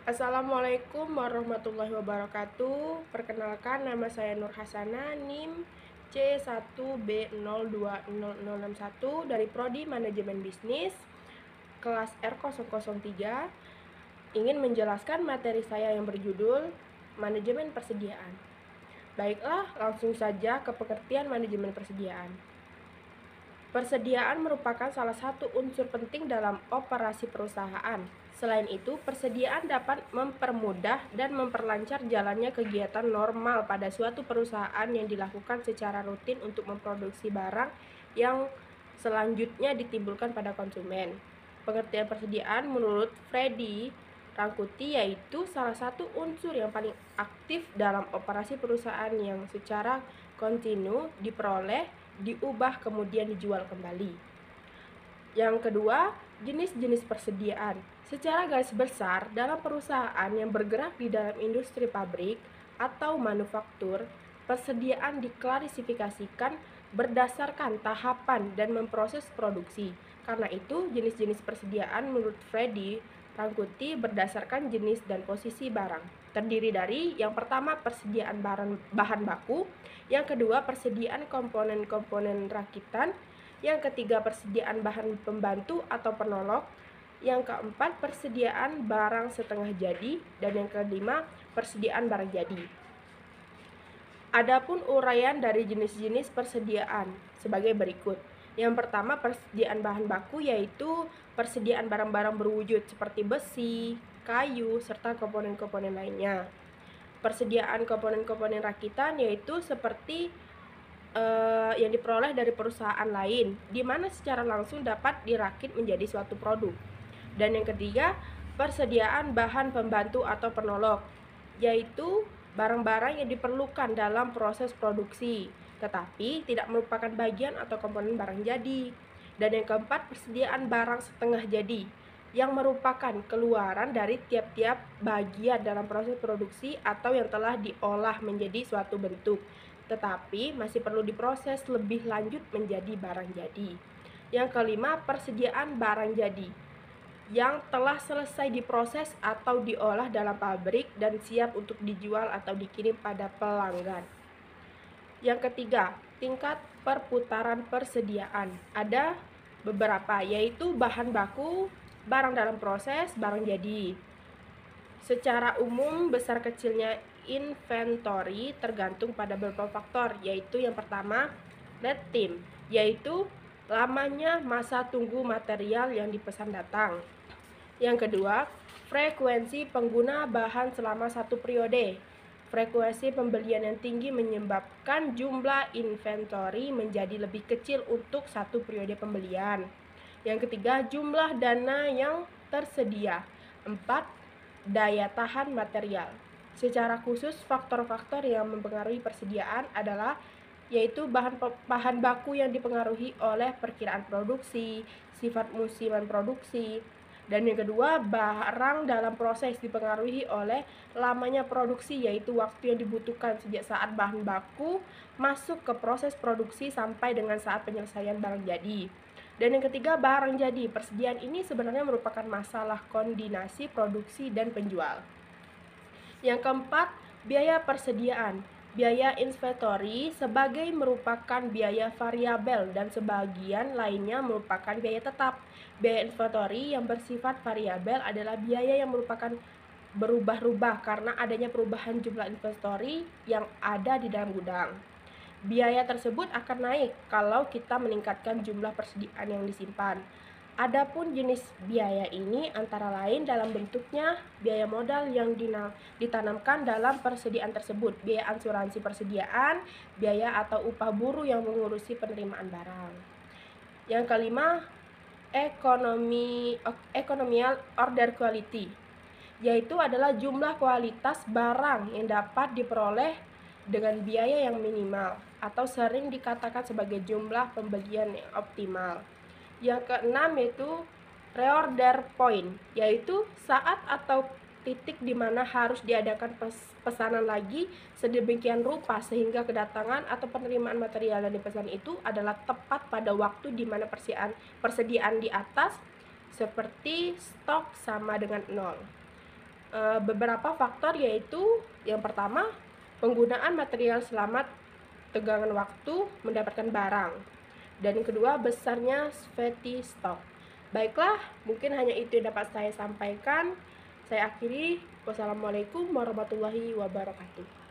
Assalamualaikum warahmatullahi wabarakatuh. Perkenalkan, nama saya Nur Hasana, NIM C1B020061 dari Prodi Manajemen Bisnis, kelas R003. Ingin menjelaskan materi saya yang berjudul Manajemen Persediaan. Baiklah, langsung saja ke pengertian manajemen persediaan. Persediaan merupakan salah satu unsur penting dalam operasi perusahaan. Selain itu, persediaan dapat mempermudah dan memperlancar jalannya kegiatan normal pada suatu perusahaan yang dilakukan secara rutin untuk memproduksi barang yang selanjutnya ditimbulkan pada konsumen. Pengertian persediaan menurut Freddy Rangkuti yaitu salah satu unsur yang paling aktif dalam operasi perusahaan yang secara kontinu diperoleh, diubah, kemudian dijual kembali. Yang kedua, jenis-jenis persediaan. Secara garis besar, dalam perusahaan yang bergerak di dalam industri pabrik atau manufaktur, persediaan diklasifikasikan berdasarkan tahapan dan memproses produksi. Karena itu, jenis-jenis persediaan menurut Freddy Rangkuti berdasarkan jenis dan posisi barang. Terdiri dari yang pertama persediaan bahan baku, yang kedua persediaan komponen-komponen rakitan, yang ketiga persediaan bahan pembantu atau penolok, yang keempat persediaan barang setengah jadi, dan yang kelima persediaan barang jadi. Adapun uraian dari jenis-jenis persediaan sebagai berikut. Yang pertama persediaan bahan baku yaitu persediaan barang-barang berwujud seperti besi, kayu, serta komponen-komponen lainnya. Persediaan komponen-komponen rakitan yaitu seperti yang diperoleh dari perusahaan lain, di mana secara langsung dapat dirakit menjadi suatu produk. Dan yang ketiga, persediaan bahan pembantu atau penolok, yaitu barang-barang yang diperlukan dalam proses produksi, tetapi tidak merupakan bagian atau komponen barang jadi. Dan yang keempat, persediaan barang setengah jadi, yang merupakan keluaran dari tiap-tiap bagian dalam proses produksi atau yang telah diolah menjadi suatu bentuk, tetapi masih perlu diproses lebih lanjut menjadi barang jadi. Yang kelima, persediaan barang jadi, yang telah selesai diproses atau diolah dalam pabrik dan siap untuk dijual atau dikirim pada pelanggan. Yang ketiga, tingkat perputaran persediaan. Ada beberapa, yaitu bahan baku, barang dalam proses, barang jadi. Secara umum, besar kecilnya inventory tergantung pada beberapa faktor, yaitu yang pertama, lead time, yaitu lamanya masa tunggu material yang dipesan datang. Yang kedua, frekuensi pengguna bahan selama satu periode. Frekuensi pembelian yang tinggi menyebabkan jumlah inventory menjadi lebih kecil untuk satu periode pembelian. Yang ketiga, jumlah dana yang tersedia. 4. Daya tahan material. Secara khusus, faktor-faktor yang mempengaruhi persediaan adalah yaitu bahan baku yang dipengaruhi oleh perkiraan produksi, sifat musiman produksi. Dan yang kedua, barang dalam proses dipengaruhi oleh lamanya produksi, yaitu waktu yang dibutuhkan sejak saat bahan baku masuk ke proses produksi sampai dengan saat penyelesaian barang jadi. Dan yang ketiga, barang jadi. Persediaan ini sebenarnya merupakan masalah koordinasi produksi dan penjual. Yang keempat, biaya persediaan. Biaya inventory sebagai merupakan biaya variabel dan sebagian lainnya merupakan biaya tetap. Biaya inventory yang bersifat variabel adalah biaya yang merupakan berubah-ubah karena adanya perubahan jumlah inventory yang ada di dalam gudang. Biaya tersebut akan naik kalau kita meningkatkan jumlah persediaan yang disimpan. Adapun jenis biaya ini antara lain dalam bentuknya biaya modal yang ditanamkan dalam persediaan tersebut, biaya asuransi persediaan, biaya atau upah buruh yang mengurusi penerimaan barang. Yang kelima, economical order quality, yaitu adalah jumlah kualitas barang yang dapat diperoleh dengan biaya yang minimal atau sering dikatakan sebagai jumlah pembelian yang optimal. Yang keenam yaitu reorder point, yaitu saat atau titik di mana harus diadakan pesanan lagi sedemikian rupa sehingga kedatangan atau penerimaan material yang dipesan itu adalah tepat pada waktu di mana persediaan di atas seperti stok sama dengan 0. beberapa faktor, yaitu yang pertama, penggunaan material selamat tegangan waktu mendapatkan barang, dan yang kedua, besarnya safety stock. Baiklah, mungkin hanya itu yang dapat saya sampaikan. Saya akhiri. Wassalamualaikum warahmatullahi wabarakatuh.